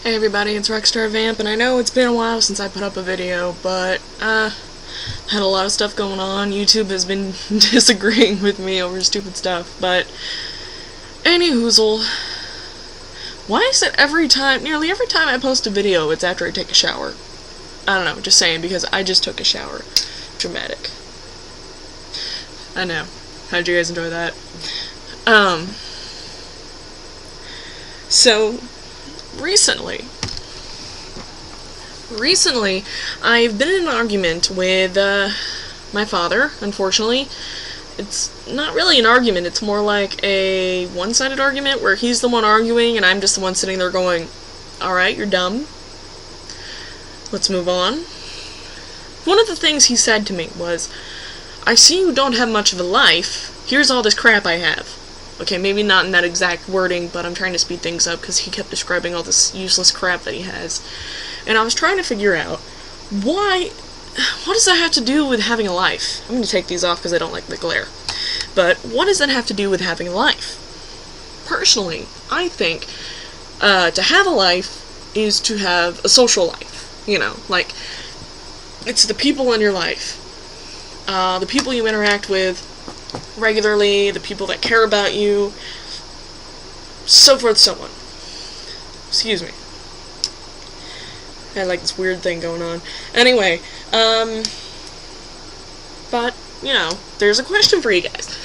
Hey everybody, it's Rockstar Vamp, and I know it's been a while since I put up a video, but, had a lot of stuff going on. YouTube has been disagreeing with me over stupid stuff, but, anyhoozle, why is it nearly every time I post a video, it's after I take a shower? I don't know, just saying, because I just took a shower. Dramatic. I know. How did you guys enjoy that? So, recently, I've been in an argument with, my father, unfortunately. It's not really an argument, it's more like a one-sided argument where he's the one arguing and I'm just the one sitting there going, alright, you're dumb. Let's move on. One of the things he said to me was, I see you don't have much of a life, here's all this crap I have. Okay, maybe not in that exact wording, but I'm trying to speed things up because he kept describing all this useless crap that he has. And I was trying to figure out, what does that have to do with having a life? I'm going to take these off because I don't like the glare. But what does that have to do with having a life? Personally, I think to have a life is to have a social life. You know, like, it's the people in your life. The people you interact with regularly, the people that care about you, so forth, so on. Excuse me. I had like this weird thing going on. Anyway, but, you know, there's a question for you guys.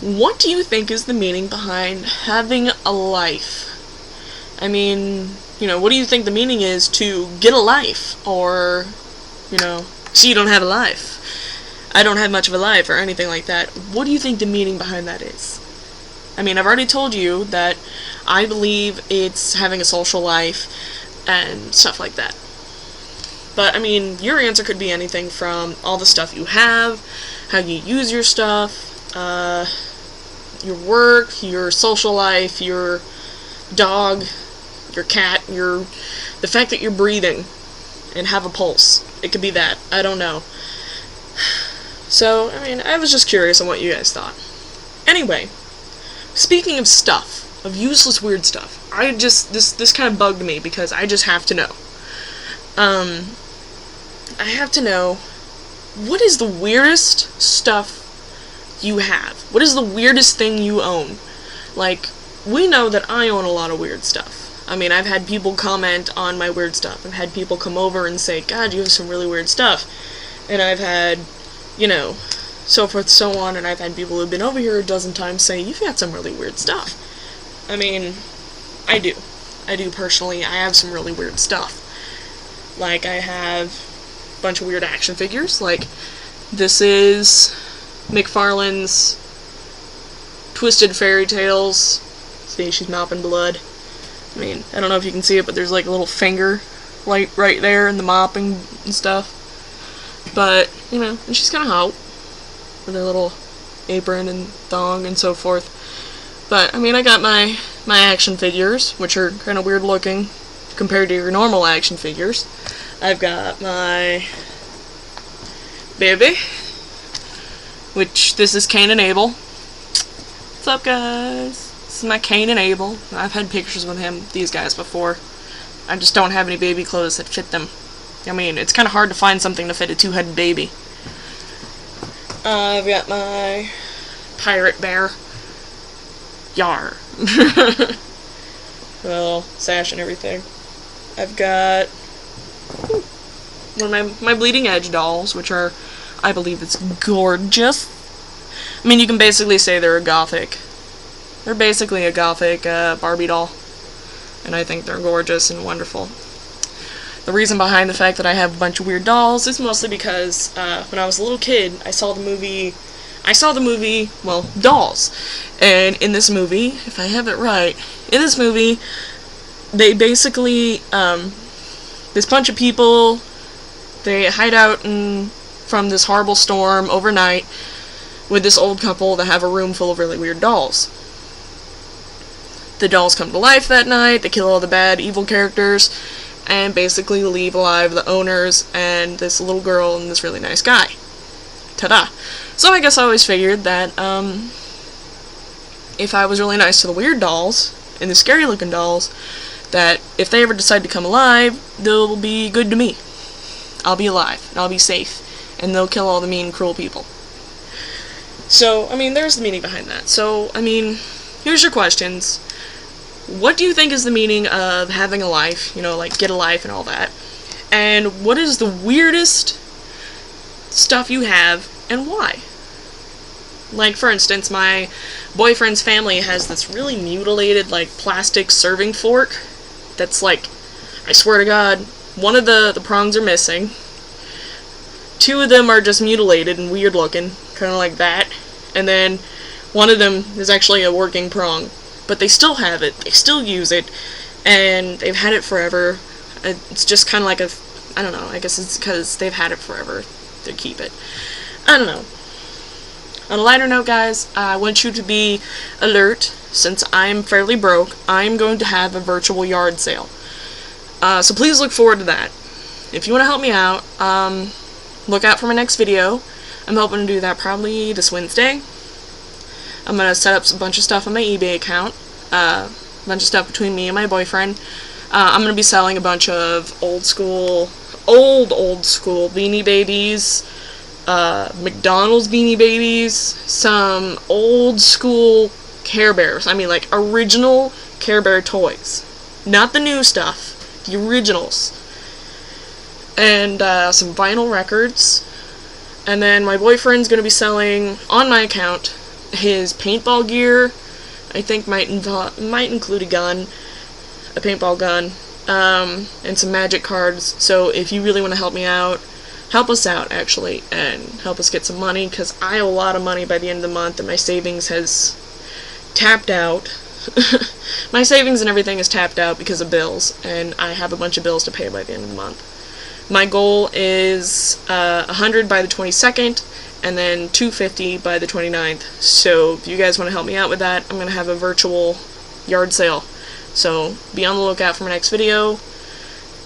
What do you think is the meaning behind having a life? I mean, you know, what do you think the meaning is to get a life? Or, you know, so you don't have a life. I don't have much of a life, or anything like that. What do you think the meaning behind that is? I mean, I've already told you that I believe it's having a social life and stuff like that. But, I mean, your answer could be anything from all the stuff you have, how you use your stuff, your work, your social life, your dog, your cat, the fact that you're breathing and have a pulse. It could be that. I don't know. So, I mean, I was just curious on what you guys thought. Anyway, speaking of stuff, of useless weird stuff, this kind of bugged me because I just have to know. I have to know, what is the weirdest stuff you have? What is the weirdest thing you own? Like, we know that I own a lot of weird stuff. I mean, I've had people comment on my weird stuff. I've had people come over and say, God, you have some really weird stuff. And I've had, you know, so forth, so on, and I've had people who've been over here a dozen times say, you've got some really weird stuff. I mean, I do. I do personally. I have some really weird stuff. Like, I have a bunch of weird action figures. Like, this is McFarlane's Twisted Fairy Tales. See, she's mopping blood. I mean, I don't know if you can see it, but there's like a little finger right there in the mopping and stuff. But, you know, and she's kind of hot, with her little apron and thong and so forth. But, I mean, I got my action figures, which are kind of weird looking compared to your normal action figures. I've got my baby, which this is Cain and Abel. What's up, guys? This is my Cain and Abel. I've had pictures with these guys before. I just don't have any baby clothes that fit them. I mean, it's kind of hard to find something to fit a two-headed baby. I've got my pirate bear. Yar. Well, sash and everything. I've got one of my Bleeding Edge dolls, which are, I believe it's gorgeous. I mean, you can basically say they're basically a gothic Barbie doll. And I think they're gorgeous and wonderful. The reason behind the fact that I have a bunch of weird dolls is mostly because when I was a little kid, I saw the movie, well, Dolls. And in this movie, if I have it right, in this movie, they basically, this bunch of people, they hide out from this horrible storm overnight with this old couple that have a room full of really weird dolls. The dolls come to life that night, they kill all the bad, evil characters, and basically leave alive the owners and this little girl and this really nice guy. Ta-da. So I guess I always figured that, if I was really nice to the weird dolls, and the scary looking dolls, that if they ever decide to come alive, they'll be good to me. I'll be alive, and I'll be safe, and they'll kill all the mean, cruel people. So, I mean, there's the meaning behind that. So, I mean, here's your questions. What do you think is the meaning of having a life? You know, like, get a life and all that. And what is the weirdest stuff you have, and why? Like, for instance, my boyfriend's family has this really mutilated, like, plastic serving fork that's, like, I swear to God, one of the prongs are missing. 2 of them are just mutilated and weird looking, kind of like that. And then one of them is actually a working prong. But they still have it, they still use it, and they've had it forever. It's just kind of like I don't know, I guess it's because they've had it forever, they keep it. I don't know. On a lighter note, guys, I want you to be alert. Since I'm fairly broke, I'm going to have a virtual yard sale. So please look forward to that. If you want to help me out, look out for my next video. I'm hoping to do that probably this Wednesday. I'm going to set up a bunch of stuff on my eBay account. A bunch of stuff between me and my boyfriend. I'm going to be selling a bunch of old school Beanie Babies, McDonald's Beanie Babies, some old school Care Bears. I mean, like, original Care Bear toys. Not the new stuff. The originals. And some vinyl records. And then my boyfriend's going to be selling, on my account, his paintball gear. I think might include a gun, a paintball gun, and some magic cards. So if you really want to help me out, help us out, actually, and help us get some money, because I owe a lot of money by the end of the month, and my savings has tapped out. My savings and everything is tapped out because of bills, and I have a bunch of bills to pay by the end of the month. My goal is 100 by the 22nd, and then 250 by the 29th. So if you guys want to help me out with that, I'm going to have a virtual yard sale. So be on the lookout for my next video,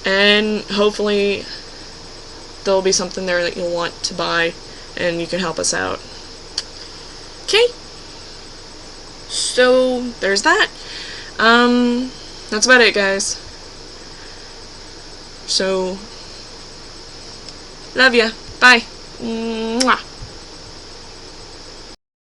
and hopefully there'll be something there that you'll want to buy, and you can help us out. Okay? So there's that. That's about it, guys. So, love ya. Bye.